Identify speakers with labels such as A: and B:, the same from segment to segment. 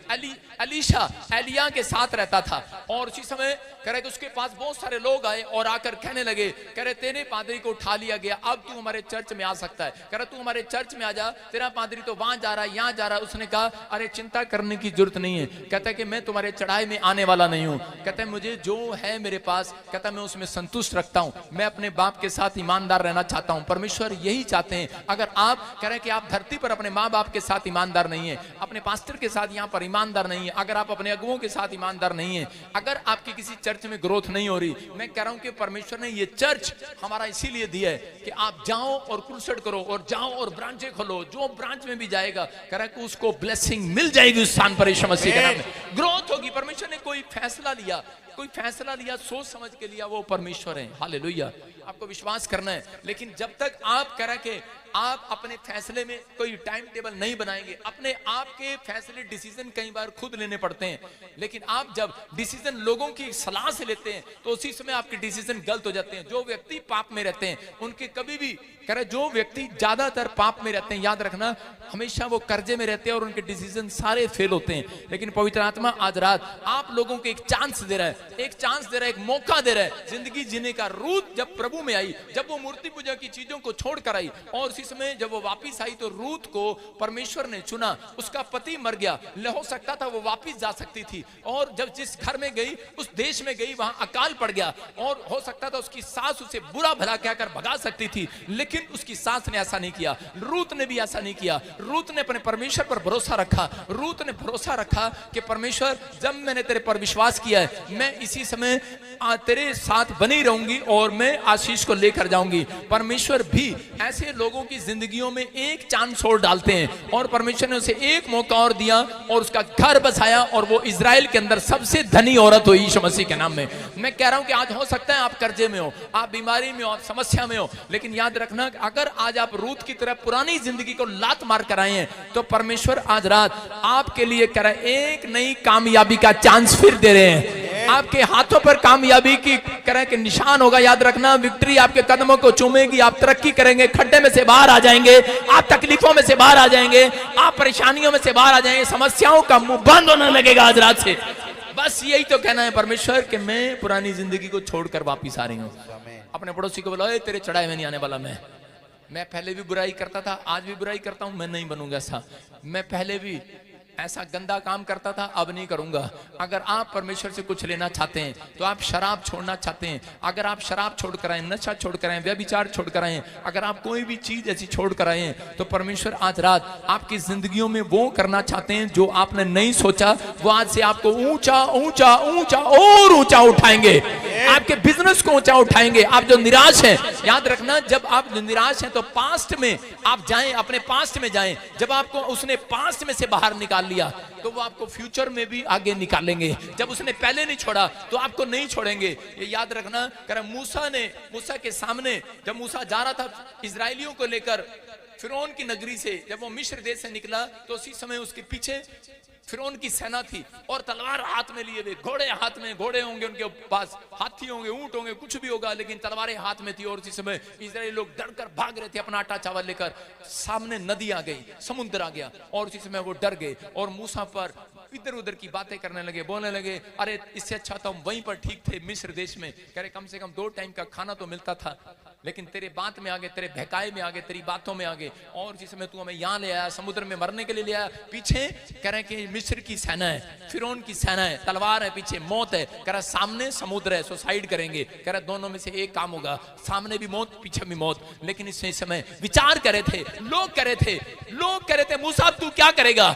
A: अलीशा एलिया के साथ रहता था और उसी समय कह रहे कि उसके पास बहुत सारे लोग आए और आकर कहने लगे, कह रहे तेरे पादरी को उठा लिया गया, अब तू हमारे चर्च में आ सकता है। कह रहा तू हमारे चर्च में आ जा, तेरा पादरी तो वहां जा रहा है, यहाँ जा रहा है। उसने कहा अरे चिंता करने की जरूरत नहीं है। कहता है कि मैं तुम्हारे चढ़ाई में आने वाला नहीं हूँ। कहता है मुझे जो है मेरे पास, कहता है मैं उसमें संतुष्ट रखता हूँ, मैं अपने बाप के साथ ईमानदार रहना चाहता हूँ। परमेश्वर यही चाहते हैं। अगर आप कह रहे हैं कि आप धरती पर अपने माँ बाप के साथ ईमानदार नहीं है, अपने पास्टर के साथ यहाँ पर ईमानदार नहीं है, अगर आप अपने अगुओं के साथ ईमानदार नहीं है, अगर आपकी किसी चर्च में ग्रोथ नहीं हो रही, मैं कह रहा हूं कि परमेश्वर ने ये चर्च हमारा इसीलिए दिया है कि आप जाओ और क्रूसेड करो और जाओ और ब्रांचें खोलो। जो ब्रांच में भी जाएगा कह रहा है कि उसको ब्लेसिंग मिल जाएगी उस स्थान पर, यीशु मसीह के नाम में ग्रोथ होगी। परमेश्वर ने कोई फैसला लिया, सोच समझ के लिया, वो परमेश्वर है। हालेलुया। आपको विश्वास करना है। लेकिन जब तक आप कह रहे कि आप अपने फैसले में कोई टाइम टेबल नहीं बनाएंगे, अपने आप के फैसले डिसीजन कई बार खुद लेने पड़ते हैं, लेकिन आप जब डिसीजन लोगों की सलाह से लेते हैं तो उसी समय आपके डिसीजन गलत हो जाते हैं। जो व्यक्ति पाप में रहते हैं उनके कभी भी कह रहे, जो व्यक्ति ज्यादातर पाप में रहते हैं, याद रखना हमेशा वो कर्जे में रहते हैं और उनके डिसीजन सारे फेल होते हैं। लेकिन पवित्र आत्मा आज रात आप लोगों को एक चांस दे रहा है, एक मौका दे रहा है जिंदगी जीने का। रूत जब प्रभु में आई, जब वो मूर्ति पूजा की चीजों को छोड़कर आई और उसी समय जब वो वापिस आई तो रूत को परमेश्वर ने चुना। उसका पति मर गया, हो सकता था वो वापिस जा सकती थी, और जब जिस घर में गई, उस देश में गई, वहां अकाल पड़ गया और हो सकता था उसकी सास उसे बुरा भला कहकर भगा सकती थी, लेकिन उसकी सास ने ऐसा नहीं किया। रूत ने भी ऐसा नहीं किया। रूत ने अपने परमेश्वर पर भरोसा रखा। रूत ने भरोसा रखा कि परमेश्वर जब मैंने तेरे पर विश्वास किया है, मैं इसी समय तेरे साथ बनी रहूंगी और मैं आशीष को लेकर जाऊंगी। परमेश्वर भी ऐसे लोगों की जिंदगियों में एक चांस और डालते हैं और परमेश्वर ने उसे एक मौका और दिया और उसका घर बसाया और वो इजराइल के अंदर सबसे धनी औरत हुई यीशु मसीह के नाम में। मैं कह रहा हूं कि आज हो सकता है आप कर्जे में हो, आप बीमारी में हो, आप समस्या में हो, लेकिन याद रखना अगर आज आप रूत की तरह पुरानी जिंदगी को लात मार कर आए हैं तो परमेश्वर आज रात आपके लिए कह रहा है एक नई कामयाबी का चांस फिर दे रहे हैं। आपके हाथों पर कामयाबी की करें कि निशान होगा। याद रखना विक्ट्री आपके कदमों को चूमेगी, आप तरक्की करेंगे, खड्डे में से बाहर आ जाएंगे, आप तकलीफों में से बाहर आ जाएंगे, आप परेशानियों में से बाहर आ जाएंगे, समस्याओं का मुंह बंद होने लगेगा आज रात से। बस यही तो कहना है परमेश्वर कि मैं पुरानी जिंदगी को छोड़कर वापिस आ रही हूँ। अपने पड़ोसी को बोला तेरे चढ़ाई में नहीं आने वाला। मैं पहले भी बुराई करता था, आज भी बुराई करता हूं, मैं नहीं बनूंगा ऐसा। मैं पहले भी ऐसा गंदा काम करता था, अब नहीं करूंगा। अगर आप परमेश्वर से कुछ लेना चाहते हैं तो आप शराब छोड़ना चाहते हैं, अगर आप शराब छोड़ कर आए, नशा छोड़ कर आए, व्यभिचार छोड़ कर आए, अगर आप कोई भी चीज ऐसी छोड़ कर आए हैं तो परमेश्वर आज रात आपकी जिंदगियों में वो करना चाहते हैं जो आपने नहीं सोचा। वो आज से आपको ऊंचा ऊंचा ऊंचा और ऊंचा उठाएंगे, आपके बिजनेस को ऊंचा उठाएंगे। आप जो निराश हैं, याद रखना जब आप निराश हैं तो पास्ट में आप जाएं, अपने पास्ट में जाएं। जब आपको उसने पास्ट में से बाहर निकाल लिया तो वो आपको फ्यूचर में भी आगे निकालेंगे। जब उसने पहले नहीं छोड़ा तो आपको नहीं छोड़ेंगे। ये याद रखना। मूसा के सामने जब मूसा जा रहा था इजरायलियों को लेकर फिरौन की नगरी से, जब वो मिस्र देश से निकला तो उसी समय उसके पीछे फिरौन की सेना थी और तलवार हाथ में लिए हुए, घोड़े हाथ में, घोड़े होंगे उनके पास, हाथी होंगे, ऊंट होंगे, कुछ भी होगा, लेकिन तलवारें हाथ में थी। और उसी समय इजरायली लोग डरकर भाग रहे थे अपना आटा चावल लेकर। सामने नदी आ गई, समुद्र आ गया और उसी समय वो डर गए और मूसा पर इधर उधर की बातें करने लगे, बोलने लगे अरे इससे अच्छा तो हम वहीं पर ठीक थे मिस्र देश में। कह रहे कम से कम 2 टाइम का खाना तो मिलता था, लेकिन तेरे बात में आ गए, तेरे बहकाए में आ गए, तेरी बातों में आ गए और जिसमें तू हमें यहाँ ले आया, समुद्र में मरने के लिए ले आया। पीछे कह रहे कि मिस्र की सेना है, फिरौन की सेना है, तलवार है, पीछे मौत है। कह रहा सामने समुद्र है, सुसाइड करेंगे। कह रहा दोनों में से एक काम होगा, सामने भी मौत, पीछे भी मौत। लेकिन इस समय विचार करे थे, लोग करे थे मूसा तू क्या करेगा,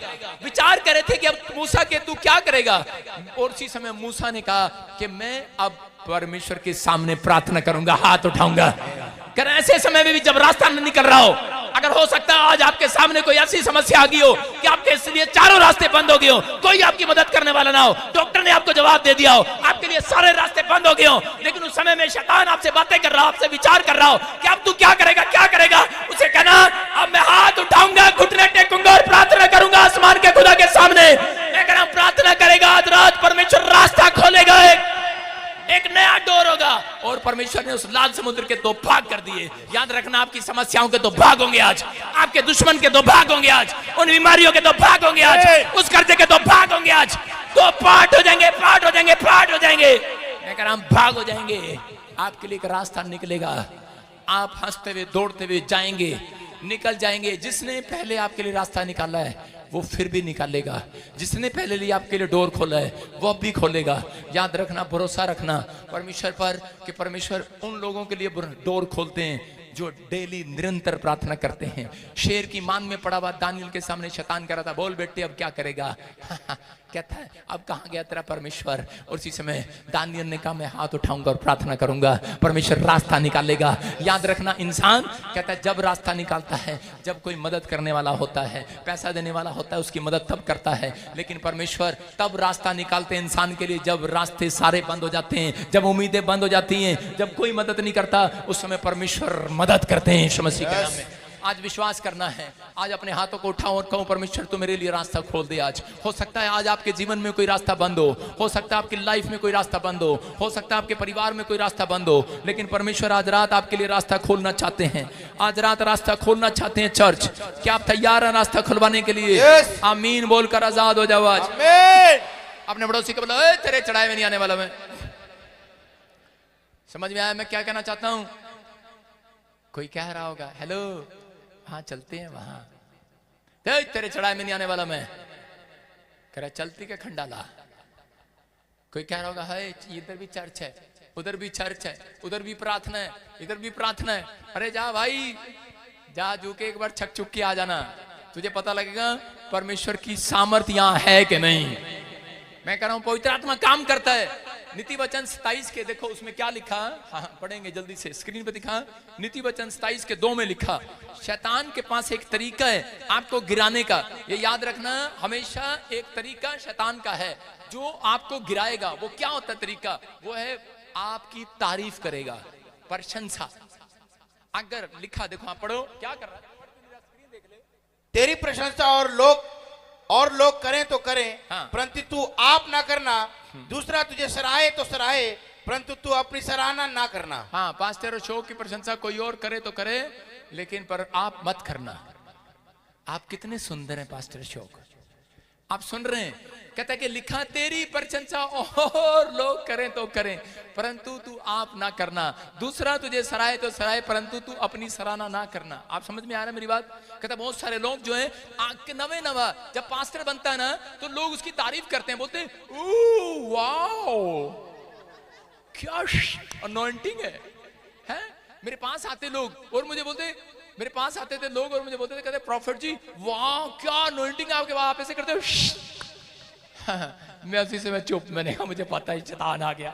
A: विचार करे थे कि अब मूसा के तू क्या करेगा। और इसी समय मूसा ने कहा कि मैं अब परमेश्वर के सामने प्रार्थना करूंगा, हाथ उठाऊंगा। कर ऐसे समय में भी जब रास्ता न निकल रहा हो, अगर हो सकता है आज आपके सामने कोई ऐसी समस्या आ गई हो कि आपके इसलिए चारों रास्ते बंद हो गए हो, कोई आपकी मदद करने वाला ना हो, डॉक्टर ने आपको जवाब दे दिया हो, आपके लिए सारे रास्ते बंद हो गए हो, लेकिन उस समय में शैतान आपसे बातें कर रहा हो, आपसे विचार कर रहा हो कि अब तू क्या करेगा, क्या करेगा। उसे कहना अब मैं हाथ उठाऊंगा, घुटने टेकूंगा और प्रार्थना करूंगा आसमान के खुदा के सामने। मैं कह रहा हूं प्रार्थना करेगा, आज रात परमेश्वर रास्ता खोलेगा, एक नया डोर होगा। और परमेश्वर ने उस लाल समुद्र के 2 भाग कर दिए। याद रखना आपकी समस्याओं के 2 भाग होंगे आज, आपके दुश्मन के 2 भाग होंगे आज, उन बीमारियों के 2 भाग होंगे आज, उस कर्जे के 2 भाग होंगे आज तो पाठ हो जाएंगे, पाठ हो जाएंगे, पाठ हो जाएंगे। मैं कह रहा हम भाग हो जाएंगे, आपके लिए एक रास्ता निकलेगा। आप हंसते हुए दौड़ते हुए जाएंगे, निकल जाएंगे। जिसने पहले आपके लिए रास्ता निकाला है वो फिर भी निकालेगा। जिसने पहले लिए आपके लिए डोर खोला है वो अब भी खोलेगा। याद रखना, भरोसा रखना परमेश्वर पर कि परमेश्वर उन लोगों के लिए डोर खोलते हैं जो डेली निरंतर प्रार्थना करते हैं। शेर की मान में पड़ा हुआ दानियल के सामने शैतान कर रहा था, बोल बेटे अब क्या करेगा? कहता है अब कहां गया तेरा परमेश्वर? और उसी समय दानियल ने कहा मैं हाथ उठाऊंगा और प्रार्थना करूंगा, परमेश्वर रास्ता निकालेगा। याद रखना, इंसान कहता है जब रास्ता निकालता है, जब कोई मदद करने वाला होता है, पैसा देने वाला होता है, उसकी मदद तब करता है। लेकिन परमेश्वर तब रास्ता निकालते हैं इंसान के लिए जब रास्ते सारे बंद हो जाते हैं, जब उम्मीदें बंद हो जाती हैं, जब कोई मदद नहीं करता, उस समय परमेश्वर मदद करते हैं यीशु मसीह के नाम में। आज विश्वास करना है, आज अपने हाथों को उठाओ और कहो परमेश्वर तू मेरे लिए रास्ता खोल दे। आज हो सकता है आज आपके जीवन में कोई रास्ता बंद हो सकता है आपकी लाइफ में कोई रास्ता बंद हो सकता है आपके परिवार में कोई रास्ता बंद हो, लेकिन परमेश्वर आज रात आपके लिए रास्ता खोलना चाहते हैं। आज रात रास्ता खोलना चाहते हैं। चर्च, क्या आप तैयार हैं रास्ता खुलवाने के लिए? आमीन बोलकर आजाद हो जाओ। आज अपने पड़ोसी को बोलो तेरे चढ़ाए में नहीं आने वाला मैं। समझ में आया मैं क्या कहना चाहता हूं? कोई कह रहा होगा हेलो हाँ चलते हैं वहां, तेरे चढ़ाए में नहीं आने वाला मैं। कह रहा चलती के खंडाला। कोई कह रहा होगा है इधर भी चर्च है, उधर भी चर्च है, उधर भी प्रार्थना है, इधर भी प्रार्थना है। अरे जा भाई जा, जो के एक बार छक छुक के आ जाना, तुझे पता लगेगा परमेश्वर की सामर्थ्य यहाँ है कि नहीं। मैं कह रहा हूं पवित्र आत्मा काम करता है। नीति वचन 27 के देखो उसमें क्या लिखा, हाँ पढ़ेंगे जल्दी से, स्क्रीन पे दिखा। नीति वचन 27 के 2 में लिखा शैतान के पास एक तरीका है आपको गिराने का। ये याद रखना, हमेशा एक तरीका शैतान का है जो आपको गिराएगा। वो क्या होता है तरीका? वो है आपकी तारीफ करेगा, प्रशंसा। अगर लिखा देखो, आप पढ़ो क्या कर रहा है,
B: तेरी प्रशंसा और लोग करें तो करें, हाँ। परंतु तू आप ना करना, दूसरा तुझे सराहे तो सराहे, परंतु तू अपनी सराहना ना करना।
A: हाँ, पास्टर अशोक की प्रशंसा कोई और करे तो करे, लेकिन पर आप मत करना। आप कितने सुंदर हैं पास्टर अशोक, आप सुन रहे हैं? कहता है कि लिखा तेरी प्रशंसा और लोग करें तो करें, परंतु तू आप ना करना। दूसरा तुझे सराहे तो सराहे, परंतु तू अपनी सराहना ना करना। आप समझ में आ रहा है मेरी बात? कहता बहुत सारे लोग जो हैं नवा जब पास्टर बनता है ना तो लोग उसकी तारीफ करते हैं, बोलते हैं वाओ क्या अनॉइंटिंग है? मेरे पास आते लोग और मुझे बोलते, मेरे पास आते थे लोग और मुझे बोलते थे, कहते प्रॉफिट जी वाह क्या अनॉइंटिंग है आपके, आप ऐसे करते हो। मैं उसी से मैं चुप, मैंने कहा मुझे पता ही शैतान आ गया।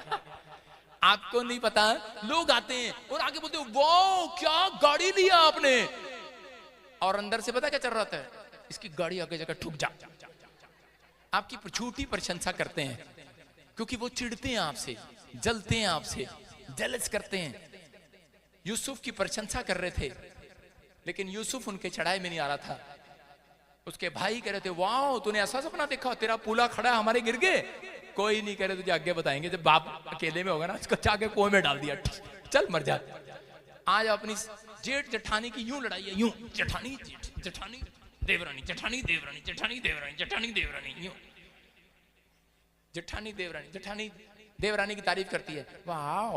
A: आपको नहीं पता, लोग आते हैं और आगे बोलते वाह क्या गाड़ी लिया आपने, और अंदर से पता क्या चल रहा था, इसकी गाड़ी आगे जाकर ठुक जा। आपकी झूठी प्रशंसा करते हैं क्योंकि वो चिढ़ते हैं आपसे, जलते हैं आपसे, जेलस करते हैं। यूसुफ की प्रशंसा कर रहे थे लेकिन यूसुफ उनके चढ़ाई में नहीं आ रहा था। उसके भाई कह रहे थे वाह तूने ऐसा सपना देखा, तेरा पूला खड़ा हमारे गिर गए। कोई नहीं कह रहे तुझे आगे बताएंगे, जब बाप अकेले में होगा ना उसको चाके कुएं में डाल दिया, चल मर जा। आज अपनी जेठ जेठानी की यूं लड़ाई है, यूं जेठानी जेठानी देवरानी, जेठानी देवरानी, जेठानी देवरानी, जेठानी देवरानी, यूं जेठानी देवरानी, जेठानी देवरानी की तारीफ करती है वाह,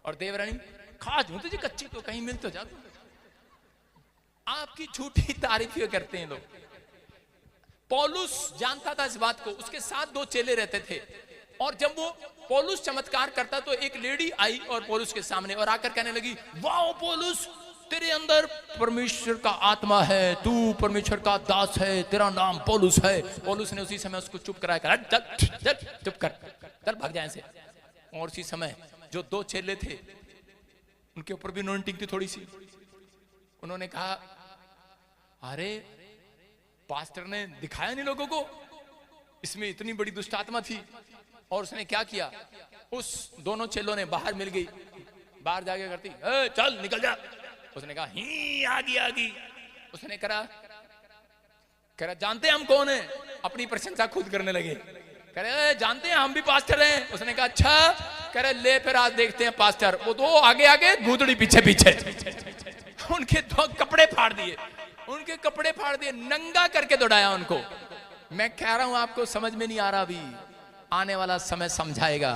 A: और देवरानी खा दूं तुझे कच्ची तो कहीं मिल तो जा। आपकी झूठी तारीफ करते हैं लोग। पौलुस जानता था इस बात को, उसके साथ 2 चेले रहते थे, और जब वो पौलुस चमत्कार करता तो एक लेडी आई और पौलुस के सामने और आकर कहने लगी वाह पौलुस तेरे अंदर परमेश्वर का आत्मा है, तू परमेश्वर का दास है, तेरा नाम पौलुस है। पौलुस ने उसी समय उसको चुप कराया, चल चुप कर, चल भाग जाए से। और उसी समय जो 2 चेले थे उनके ऊपर भी अनॉइंटिंग थी थोड़ी सी। उन्होंने कहा अरे पास्टर ने दिखाया नहीं लोगों को, इसमें इतनी बड़ी दुष्ट आत्मा थी। और उसने क्या किया, उस दोनों चेलों ने बाहर मिल गई, बाहर जाके करती चल निकल जा। उसने कहा ही आगी। उसने करा जानते हैं हम कौन है, अपनी प्रशंसा खुद करने लगे। कह रहे जानते हैं हम भी पास्टर हैं। उसने कहा अच्छा, कह रहे ले फिर आज देखते हैं पास्टर। वो 2 आगे गूदड़ी पीछे उनके 2 कपड़े फाड़ दिए, उनके कपड़े फाड़ दिए, नंगा करके दौड़ाया उनको। मैं कह रहा हूं आपको समझ में नहीं आ रहा अभी, आने वाला समय समझाएगा,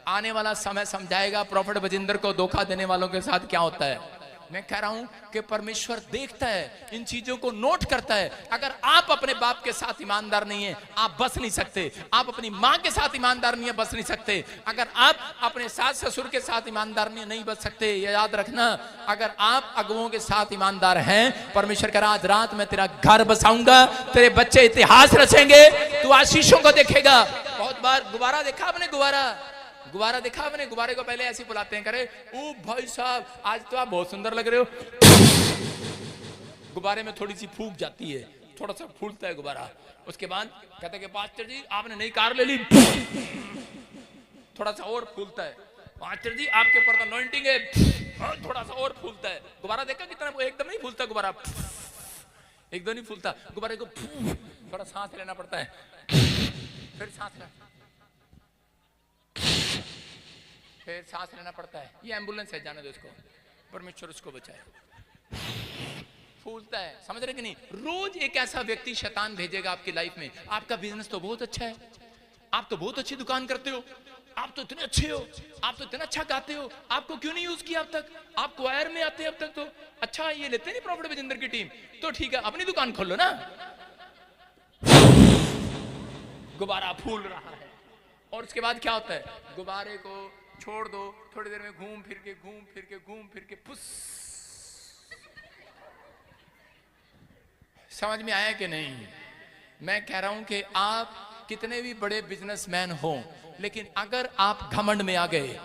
A: आने वाला समय समझाएगा प्रॉफिट बजिंदर को धोखा देने वालों के साथ क्या होता है। मैं कह रहा हूं कि परमेश्वर देखता है, इन चीजों को नोट करता है। अगर आप अपने बाप के साथ ईमानदार नहीं है, आप बच नहीं सकते। आप अपनी मां के साथ ईमानदार नहीं है, बच नहीं सकते। अगर आप अपने सास ससुर के साथ ईमानदार नहीं बच सकते। ये याद रखना, अगर आप अगुओं के साथ ईमानदार हैं, परमेश्वर कह रहा आज रात मैं तेरा घर बसाऊंगा, तेरे बच्चे इतिहास रचेंगे, तू आशीषों को देखेगा। बहुत बार गुब्बारा देखा आपने, गुब्बारा देखा आपने? गुब्बारे को पहले ऐसे बुलाते हैं, करे ओ भाई साहब आज तो आप बहुत सुंदर लग रहे हो। गुब्बारे में थोड़ी सी फूंक जाती है, थोड़ा सा फूलता है गुब्बारा। उसके बाद कहते हैं कि पास्टर जी आपने नई कार ले ली, थोड़ा सा और फूलता है। पास्टर जी आपके ऊपर तो अनॉइंटिंग है, थोड़ा सा और फूलता है। गुब्बारा देखा कितना, एकदम नहीं फूलता गुब्बारा, एकदम नहीं फूलता। गुब्बारे को थोड़ा सांस लेना पड़ता है, फिर सांस लेना, फिर सांस लेना पड़ता है। ये एम्बुलेंस है, जाने दो इसको, परमेश्वर उसको बचाए। फूलता है, समझ रहे कि नहीं? रोज एक ऐसा व्यक्ति शैतान भेजेगा आपकी लाइफ में। आपका बिजनेस तो बहुत अच्छा है, आप तो बहुत अच्छी दुकान करते हो, आप तो इतने अच्छे हो, आप तो इतना अच्छा गाते हो, आपको क्यों नहीं यूज किया अब तक? आप क्वायर में आते हैं अब तक तो। अच्छा ये लेते नहीं प्रॉफिट बजिंदर की टीम, तो ठीक है अपनी दुकान खोल लो ना। गुब्बारा फूल रहा है, और उसके बाद क्या होता है? गुब्बारे को छोड़ दो, थोड़ी देर में घूम फिर के पुस। समझ में आया कि नहीं? मैं कह रहा हूं कि आप कितने भी बड़े बिजनेसमैन हो, लेकिन अगर आप घमंड में आ गए,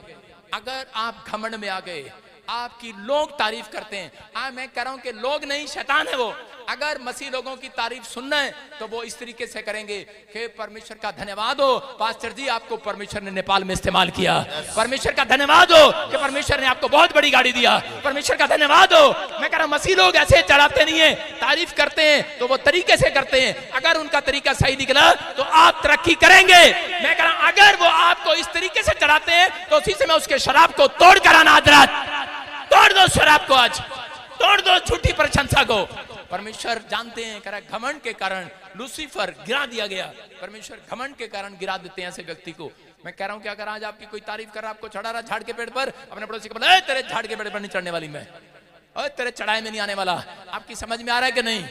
A: आपकी लोग तारीफ करते हैं। मैं कह रहा हूं कि लोग नहीं, शैतान है वो। अगर मसीह लोगों की तारीफ सुनना है तो वो इस तरीके से करेंगे कि परमेश्वर का धन्यवाद हो पास्टर जी, आपको परमेश्वर ने नेपाल में इस्तेमाल किया। परमेश्वर का धन्यवाद हो कि परमेश्वर ने आपको बहुत बड़ी गाड़ी दिया। परमेश्वर का धन्यवाद हो। मैं कह रहा हूं मसीह लोग ऐसे चढ़ाते नहीं है, तारीफ करते हैं तो वो तरीके से करते हैं। अगर उनका तरीका सही निकला तो आप तरक्की करेंगे। मैं कह रहा हूं अगर वो आपको इस तरीके से चढ़ाते हैं तो उसी समय उसके शराब को तोड़ कर आना। तोड़ दो शराब को, आज तोड़ दो झूठी प्रशंसा को। परमेश्वर जानते हैं, कह रहा घमंड के कारण लूसीफर गिरा दिया गया। परमेश्वर घमंड के कारण गिरा देते हैं ऐसे व्यक्ति को। मैं कह रहा हूं कि अगर आज आपकी कोई तारीफ कर रहा, आपको चढ़ा रहा झाड़ के पेड़ पर, अपने पड़ोसी को बोला तेरे झाड़ के पेड़ पर नहीं चढ़ने वाली मैं, और तेरे चढ़ाई में नहीं आने वाला। आपकी समझ में आ रहा है कि नहीं?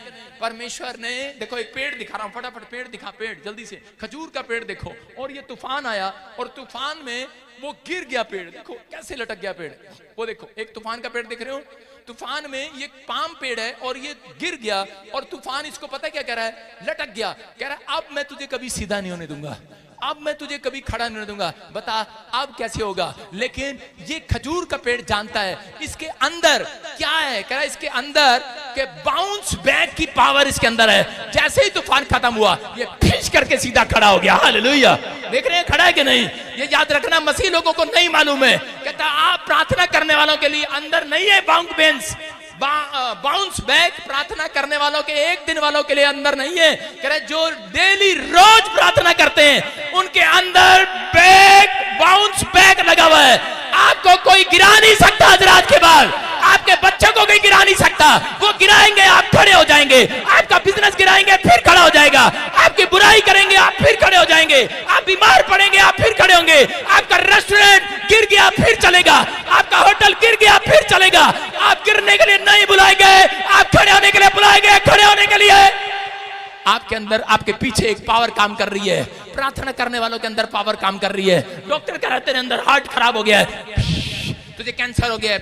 A: परमेश्वर ने, देखो एक पेड़ दिखा रहा हूं, फटाफट पेड़ दिखा, पेड़ जल्दी से, खजूर का पेड़ देखो। और ये तूफान आया और तूफान में वो गिर गया पेड़, देखो कैसे लटक गया पेड़। वो देखो एक तूफान का पेड़ देख रहे हो, तूफान में ये पाम पेड़ है और ये गिर गया, और तूफान इसको पता है क्या कह रहा है? लटक गया। कह रहा है अब मैं तुझे कभी सीधा नहीं होने दूंगा, अब मैं तुझे कभी खड़ा नहीं होने दूंगा। बता अब कैसे होगा? लेकिन ये खजूर का पेड़ जानता है इसके अंदर क्या है। कह रहा है इसके अंदर के बाउंस बैक की पावर इसके अंदर है। जैसे ही तूफान खत्म हुआ ये खींच करके सीधा खड़ा हो गया। हालेलुया। देख रहे हैं खड़ा है कि नहीं? ये याद रखना, मसीह लोगों को नहीं मालूम है। कहता आप प्रार्थना करने वालों के लिए अंदर नहीं है बाउंस बैक, प्रार्थना करने वालों के एक दिन वालों के लिए अंदर नहीं है। कह रहे जो डेली रोज प्रार्थना करते हैं उनके अंदर बाउंस बैक लगा हुआ है। आपको कोई गिरा नहीं सकता आज रात के बाद, आपके बच्चों को कोई गिरा नहीं सकता। वो गिराएंगे आप खड़े हो जाएंगे, आपका बिजनेस गिराएंगे फिर खड़ा हो जाएगा, आपकी बुराई करेंगे आप फिर खड़े हो जाएंगे, आप बीमार पड़ेंगे आप फिर खड़े होंगे, आपका रेस्टोरेंट गिर गया फिर चलेगा, आपका होटल गिर गया फिर चलेगा। आप गिरने के लिए नहीं बुलाए गए, आप खड़े होने के लिए बुलाए गए। खड़े होने के लिए आपके अंदर, आपके पीछे एक पावर काम कर रही है। प्रार्थना करने वालों के अंदर पावर काम कर रही है। डॉक्टर कह रहे तेरे अंदर हार्ट खराब हो गया है, तुझे कैंसर हो गया है।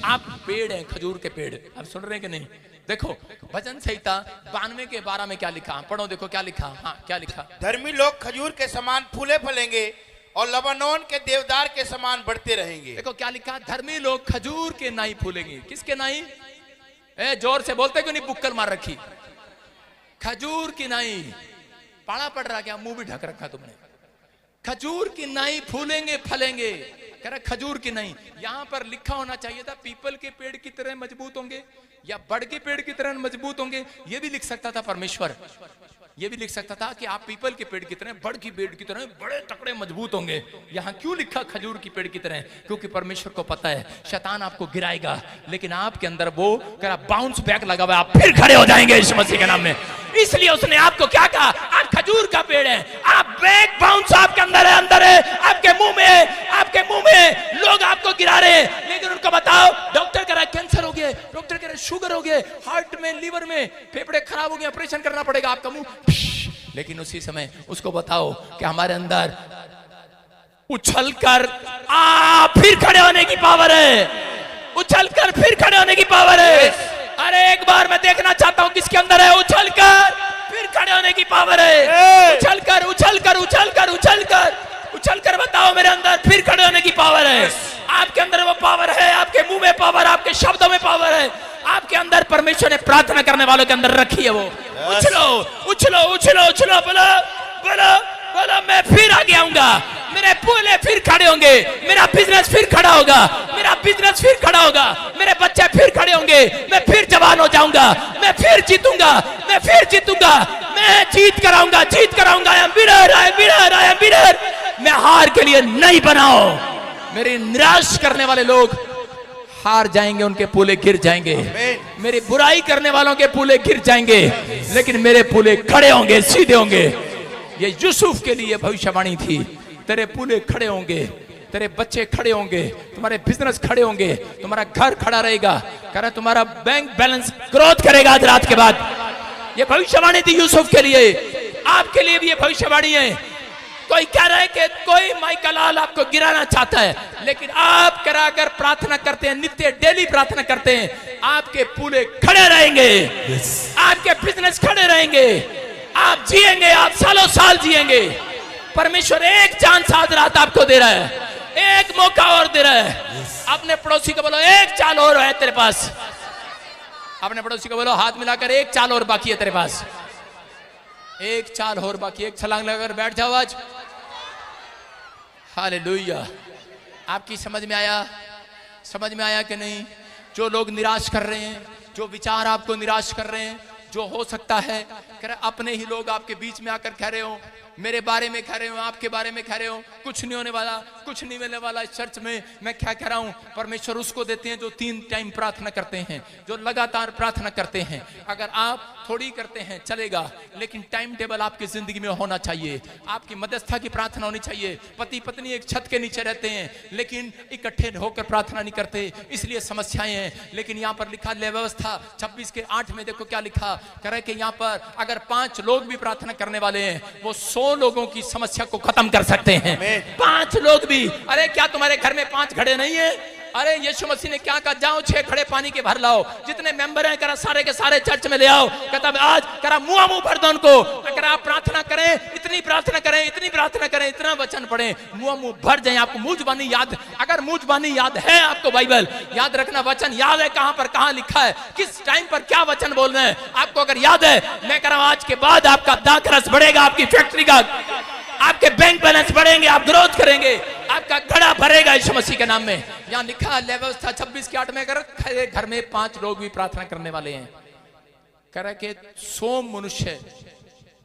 A: आप पेड़ हैं, खजूर के पेड़। आप सुन रहे हैं कि नहीं? देखो भजन संहिता 92 के 12 में क्या लिखा, पढ़ो देखो क्या लिखा। हाँ क्या लिखा? धर्मी लोग खजूर के समान फूले फलेंगे और लबानोन के देवदार के समान बढ़ते रहेंगे। देखो क्या लिखा? धर्मी लोग खजूर के नाई फूलेंगे। किसके नाई? जोर से बोलते क्यों नहीं? बुक्कल मार रखी। खजूर की नाई, पाड़ा पड़ रहा क्या? मुंह भी ढक रखा तुमने। खजूर की नाई फूलेंगे फलेंगे। कह रहा खजूर की नहीं, यहां पर लिखा होना चाहिए था पीपल के पेड़ की तरह मजबूत होंगे या बड़ के पेड़ की तरह मजबूत होंगे। ये भी लिख सकता था परमेश्वर, ये भी लिख सकता था कि आप पीपल के पेड़ की तरह, बड़ की पेड़ की तरह बड़े तकड़े मजबूत होंगे। यहां क्यों लिखा खजूर की पेड़ की तरह? क्योंकि परमेश्वर को पता है शैतान आपको गिराएगा, लेकिन आपके अंदर वो बाउंस बैक लगा हुआ है, आप फिर खड़े हो जाएंगे यीशु मसीह के नाम में। इसलिए उसने आपको क्या कहा? खजूर का पेड़ है, आप बैक बाउंस आपके अंदर है, आपके मुंह में है, आपके मुंह में लोग आपको गिरा रहे हैं, लेकिन उनको बताओ डॉक्टर कह रहा है कैंसर हो गया, डॉक्टर कह रहा है शुगर हो गया, हार्ट में, लीवर में, फेफड़े खराब हो गए, ऑपरेशन करना पड़ेगा आपका मुंह, लेकिन उसी समय उसको बताओ कि हमारे अंदर उछलकर फिर खड़े होने की पावर है, उछलकर फिर खड़े होने की पावर है। अरे एक बार मैं देखना चाहता हूं किसके अंदर है उछलकर फिर खड़े होने की पावर है। उछलकर उछलकर उछलकर उछलकर उछलकर बताओ मेरे अंदर फिर खड़े होने की पावर है। आपके अंदर वो पावर है, आपके मुंह में पावर, आपके शब्दों में पावर है, आपके अंदर परमेश्वर ने प्रार्थना करने वालों के अंदर रखी है वो। उछलो उछलो उछलो उछलो, बोलो बोलो बोलो, मैं फिर आगे आऊंगा, मेरे पूले फिर खड़े होंगे, मेरा बिजनेस फिर खड़ा होगा, मेरा बिजनेस फिर खड़ा होगा, मेरे बच्चे फिर खड़े होंगे, मैं फिर जवान हो जाऊंगा, मैं फिर जीतूंगा, मैं फिर जीतूंगा, मैं जीत कराऊंगा, जीत कराऊंगा। I am winner, I am winner, I am winner. मैं हार के लिए नहीं बनाओ। मेरे निराश करने वाले लोग हार जाएंगे, उनके पूले गिर जाएंगे, मेरी बुराई करने वालों के पूले गिर जाएंगे, लेकिन मेरे पूले खड़े होंगे, सीधे होंगे। ये यूसुफ के लिए भविष्यवाणी थी, तेरे पूले खड़े होंगे, तेरे बच्चे खड़े होंगे, तुम्हारे बिजनेस खड़े होंगे, तुम्हारा घर खड़ा रहेगा, कह रहा तुम्हारा बैंक बैलेंस ग्रोथ करेगा आज रात के बाद। ये भविष्यवाणी थी यूसुफ के लिए, आपके लिए भी ये भविष्यवाणी है। कोई कह रहा है कि कोई माइकलाल आपको गिराना चाहता है, लेकिन आप अगर प्रार्थना करते हैं, नित्य डेली प्रार्थना करते हैं, आपके पूले खड़े रहेंगे, आपके बिजनेस खड़े रहेंगे, आप जिएंगे, आप सालों साल जिएंगे। परमेश्वर एक चांस आज रात आपको दे रहा है, एक मौका और दे रहा है। अपने पड़ोसी को बोलो एक चाल और है तेरे पास, अपने पड़ोसी को बोलो हाथ मिलाकर एक चाल और बाकी है तेरे पास, एक चाल और बाकी, एक छलांग लगाकर बैठ जाओ आज। हालेलुया। आपकी समझ में आया, समझ में आया कि नहीं? जो लोग निराश कर रहे हैं, जो विचार आपको निराश कर रहे हैं, जो हो सकता है कह रहे अपने ही लोग आपके बीच में आकर कह रहे हो, मेरे बारे में कह रहे हो, आपके बारे में कह रहे हो, कुछ नहीं होने वाला, कुछ नहीं मिलने वाला इस चर्च में। मैं क्या कह रहा हूं, परमेश्वर उसको देते हैं जो 3 टाइम प्रार्थना करते हैं, जो लगातार प्रार्थना करते हैं। अगर आप थोड़ी करते हैं चलेगा, लेकिन टाइम टेबल आपकी जिंदगी में होना चाहिए। आपकी मध्यस्था की प्रार्थना होनी चाहिए। पति पत्नी एक छत के नीचे रहते हैं, लेकिन इकट्ठे होकर प्रार्थना नहीं करते, इसलिए समस्याएं हैं। लेकिन यहाँ पर लिखा व्यवस्था 26:8 में देखो क्या लिखा, कह रहे कि यहाँ पर अगर 5 लोग भी प्रार्थना करने वाले हैं, वो 100 लोगों की समस्या को खत्म कर सकते हैं। 5 लोग भी। अरे क्या तुम्हारे घर में 5 घड़े नहीं है? अरे यीशु मसीह ने क्या कहा, जाओ 6 घड़े पानी के भर लाओ, जितने मेंबर हैं करा सारे के सारे चर्च में ले आओ। कहता आज करा मुंह भर दो उनको, अगर आप प्रार्थना करें, इतनी प्रार्थना करें, इतनी प्रार्थना करें, इतना वचन पढ़ें, मुंह भर जाए। आपको मुंह जुबानी याद, अगर मुंह जुबानी याद है, आपको बाइबल याद रखना, वचन याद है, कहां पर कहां लिखा है, किस टाइम पर क्या वचन बोल रहे हैं, आपको अगर याद है, मैं कह रहा हूं आज के बाद आपका दाखरस बढ़ेगा, आपकी फैक्ट्री का, आपके बैंक बैलेंस बढ़ेंगे, आप ग्रोथ करेंगे, आपका घड़ा भरेगा यीशु मसीह के नाम में। यहाँ लिखा है व्यवस्था 26:8 में, अगर घर में 5 लोग भी प्रार्थना करने वाले हैं, कह रहा कि 100 मनुष्य,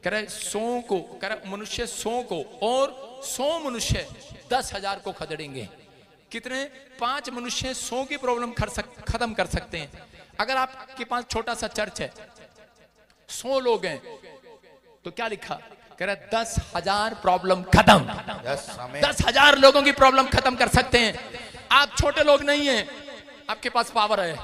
A: कह रहा 100 को, कह रहा मनुष्य 100 को और 100 मनुष्य 10,000 को खदेड़ेंगे। कितने? 5 मनुष्य 100 की प्रॉब्लम खत्म कर सकते हैं। अगर आपके पास छोटा सा चर्च है, 100 लोग हैं, तो क्या लिखा, कह रहा 10,000 प्रॉब्लम खत्म। 10,000 लोगों की प्रॉब्लम खत्म कर सकते हैं। आप छोटे लोग नहीं हैं, आपके पास पावर है।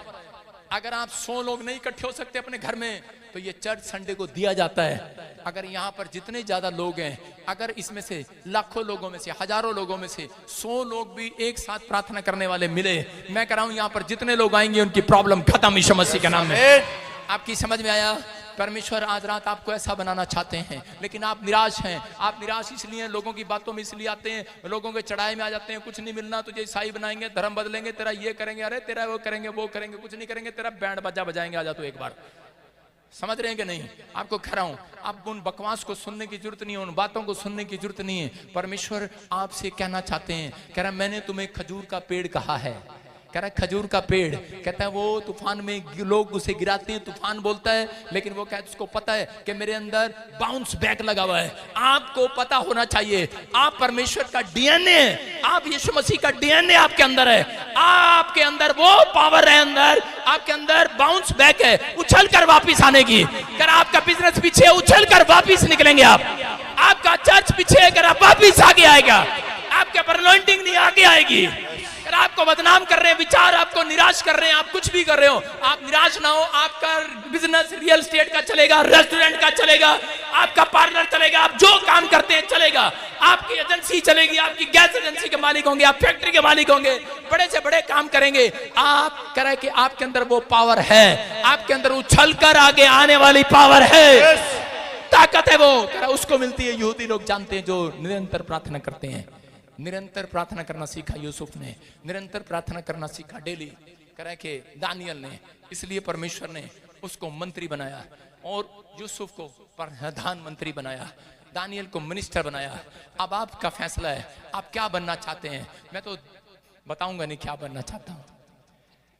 A: अगर आप 100 लोग नहीं इकट्ठे हो सकते अपने घर में, तो ये चर्च संडे को दिया जाता है। अगर यहाँ पर जितने ज्यादा लोग हैं, अगर इसमें से लाखों लोगों में से, हजारों लोगों में से 100 लोग भी एक साथ प्रार्थना करने वाले मिले, मैं कह रहा हूं यहाँ पर जितने लोग आएंगे उनकी प्रॉब्लम खत्म यीशु मसीह के नाम में। आपकी समझ में आया? परमेश्वर आज रात आपको ऐसा बनाना चाहते हैं, लेकिन आप निराश हैं। आप निराश इसलिए, लोगों की बातों में इसलिए आते हैं, लोगों के चढ़ाई में आ जाते हैं, कुछ नहीं मिलना, तुझे ईसाई बनाएंगे, धर्म बदलेंगे, तेरा ये करेंगे, अरे तेरा वो करेंगे, वो करेंगे, कुछ नहीं करेंगे, तेरा बैंड बजा बजाएंगे, आ जा तू एक बार। समझ रहे हैं कि नहीं? आपको कह रहा हूं, आप उन बकवास को सुनने की जरूरत नहीं है, उन बातों को सुनने की जरूरत नहीं है। परमेश्वर आपसे कहना चाहते हैं, कह रहा मैंने तुम्हें खजूर का पेड़ कहा है, कह रहा खजूर का पेड़, कहता है वो तूफान में लोग उसे गिराते हैं, तूफान बोलता है, लेकिन वो कहता है उसको पता है कि मेरे अंदर बाउंस बैक लगा हुआ है। आपको पता होना चाहिए, आप परमेश्वर का डीएनए, आप यीशु मसीह का डीएनए आपके अंदर है, आपके अंदर वो पावर है, अंदर आपके अंदर बाउंस बैक है, उछल कर वापिस आने की। कर आपका बिजनेस पीछे, उछल कर वापिस निकलेंगे आप। पीछे अगर आप वापिस आगे आएगा, आपके पर अनॉइंटिंग नहीं आगे आएगी। अगर आपको बदनाम कर रहे हैं, विचार आपको निराश कर रहे हैं, आप कुछ भी कर रहे हो, आप निराश ना हो। आपका बिजनेस रियल एस्टेट का चलेगा, रेस्टोरेंट का चलेगा, आपका पार्लर चलेगा, आप जो काम करते हैं चलेगा, आपकी एजेंसी चलेगी, आपकी गैस एजेंसी के मालिक होंगे, आप फैक्ट्री के मालिक होंगे, बड़े से बड़े काम करेंगे। आप करें कि आपके अंदर वो पावर है, आपके अंदर उछल कर आगे आने वाली पावर है, ताकत है वो, उसको मिलती है। यहूदी लोग जानते हैं जो निरंतर प्रार्थना करते हैं। निरंतर प्रार्थना करना सीखा यूसुफ ने, निरंतर प्रार्थना करना सीखा डेली, करे कि दानियल ने। इसलिए परमेश्वर ने उसको मंत्री बनाया और यूसुफ को प्रधानमंत्री बनाया, दानियल को मिनिस्टर बनाया। अब आपका फैसला है, आप क्या बनना चाहते हैं। मैं तो बताऊंगा नहीं क्या बनना चाहता हूं,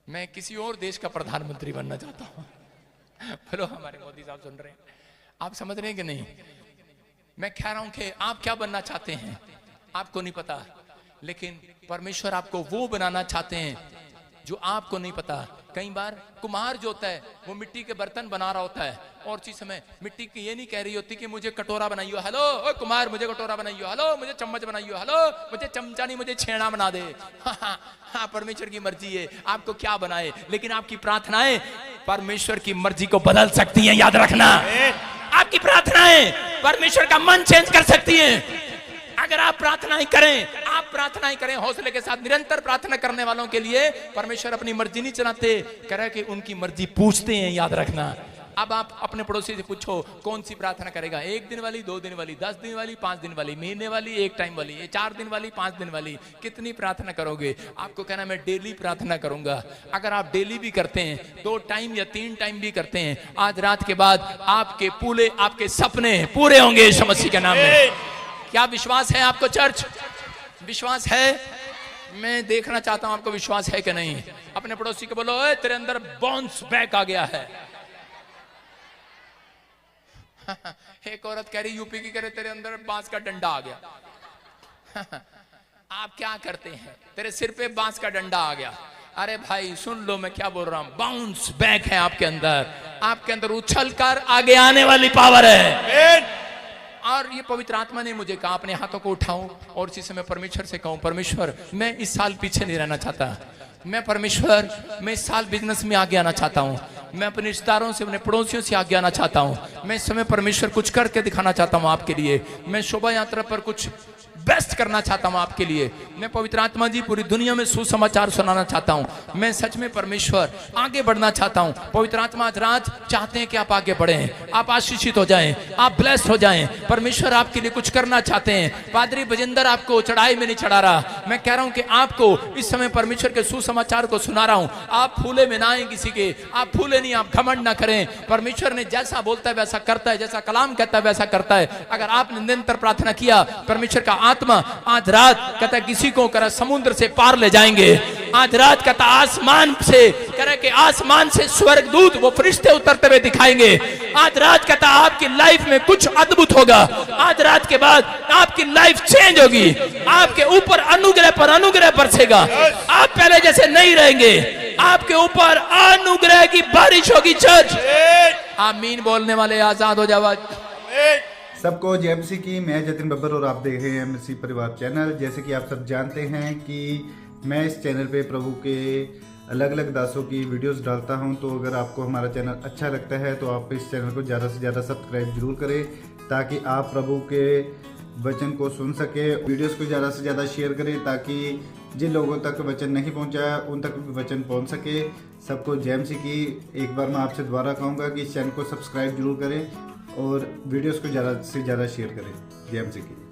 A: मैं किसी और देश का प्रधानमंत्री बनना चाहता हूं। बोलो हमारे मोदी साहब सुन रहे हैं, आप समझ रहे हैं कि नहीं। मैं कह रहा हूं कि आप क्या बनना चाहते हैं आपको नहीं पता, लेकिन परमेश्वर आपको वो बनाना चाहते हैं जो आपको नहीं पता। कई बार कुम्हार जो होता है वो मिट्टी के बर्तन बना रहा होता है और उसी समय मिट्टी की ये नहीं कह रही होती कि मुझे कटोरा बनाइयो, हेलो ओ कुम्हार मुझे कटोरा बनाइयो, हेलो मुझे चम्मच बनाइयो, हेलो मुझे चमचा नहीं मुझे छेड़ा बना दे। हाँ, परमेश्वर की मर्जी है आपको क्या बनाए, लेकिन आपकी प्रार्थनाएं परमेश्वर की मर्जी को बदल सकती हैं, याद रखना। आपकी प्रार्थनाएं परमेश्वर का मन चेंज कर सकती हैं। अगर आप प्रार्थनाएं करें हौसले के साथ। निरंतर प्रार्थना करने वालों के लिए परमेश्वर अपनी मर्जी नहीं चलाते, करे कि उनकी मर्जी पूछते हैं, याद रखना। अब आप अपने पड़ोसी से पूछो कौन सी प्रार्थना करेगा, 1 दिन वाली, 2 दिन वाली, 10 दिन वाली, 5 दिन वाली, महीने वाली, 1 टाइम वाली, 4 दिन वाली, 5 दिन वाली, कितनी प्रार्थना करोगे। आपको कहना मैं डेली प्रार्थना करूंगा। अगर आप डेली भी करते हैं, 2 टाइम या 3 टाइम भी करते हैं, आज रात के बाद आपके सपने पूरे होंगे यीशु मसीह के नाम में। क्या विश्वास है आपको चर्च? विश्वास है? मैं देखना चाहता हूं आपको विश्वास है कि नहीं। अपने पड़ोसी को बोलो तेरे अंदर बाउंस बैक आ गया है। एक औरत कह रही यूपी की, कह रही तेरे अंदर बांस का डंडा आ गया। आप क्या करते हैं? तेरे सिर पे बांस का डंडा आ गया। अरे भाई सुन लो मैं क्या बोल रहा हूं, बाउंस बैक है आपके अंदर उछल कर आगे आने वाली पावर है। और ये पवित्र आत्मा ने मुझे कहा अपने हाथों को उठाऊं और इसी समय परमेश्वर से कहूं, परमेश्वर मैं इस साल पीछे नहीं रहना चाहता। मैं इस साल बिजनेस में आगे आना चाहता हूं। मैं अपने रिश्तेदारों से, अपने पड़ोसियों से आगे आना चाहता हूं। मैं इस समय परमेश्वर कुछ करके दिखाना चाहता हूं आपके लिए। मैं शोभा यात्रा पर कुछ बेस्ट करना चाहता हूं आपके लिए। मैं पवित्र आत्मा जी पूरी दुनिया में सुसमाचार सुनाना चाहता हूं। मैं सच में परमेश्वर आगे बढ़ना चाहता हूं। पवित्र आत्मा आज रात चाहते हैं कि आप आगे बढ़ें, आप आशीषित हो जाएं, आप ब्लेस्ड हो जाएं। परमेश्वर आपके लिए कुछ करना चाहते हैं। पादरी बजिंदर आपको चढ़ाई में नहीं चढ़ा रहा। मैं कह रहा हूं कि आपको इस समय परमेश्वर के सुसमाचार को सुना रहा हूं। आप फूले में ना आए किसी के, आप फूले नहीं, आप घमंड ना करें। परमेश्वर ने जैसा बोलता है वैसा करता है, जैसा कलाम कहता है वैसा करता है। अगर आपने निरंतर प्रार्थना किया, परमेश्वर का आत्मा आज रात कहता किसी को कर समुद्र से पार ले जाएंगे। आज रात कहता आसमान से करे कि आसमान से स्वर्गदूत वो फरिश्ते उतरते हुए दिखाएंगे। आज रात कहता आपकी लाइफ में कुछ अद्भुत होगा। आज रात के बाद आपकी लाइफ चेंज होगी। आपके ऊपर अनुग्रह बरसेगा। आप पहले जैसे नहीं रहेंगे, आपके ऊपर अनुग्रह की बारिश होगी। चर्च आमीन बोलने वाले आजाद हो जाओ।
C: सबको जय मसीह की। मैं जतिन बब्बर और आप देख रहे हैं मसीह परिवार चैनल। जैसे कि आप सब जानते हैं कि मैं इस चैनल पे प्रभु के अलग अलग दासों की वीडियोस डालता हूं। तो अगर आपको हमारा चैनल अच्छा लगता है तो आप इस चैनल को ज़्यादा से ज़्यादा सब्सक्राइब जरूर करें, ताकि आप प्रभु के वचन को सुन सके। वीडियोस को ज़्यादा से ज़्यादा शेयर करें ताकि जिन लोगों तक वचन नहीं पहुंचा उन तक भी वचन पहुंच सके। सबको जय मसीह की। एक बार मैं आपसे दोबारा कहूँगा कि इस चैनल को सब्सक्राइब जरूर करें और वीडियोस को ज़्यादा से ज़्यादा शेयर करें। जय मसीह की।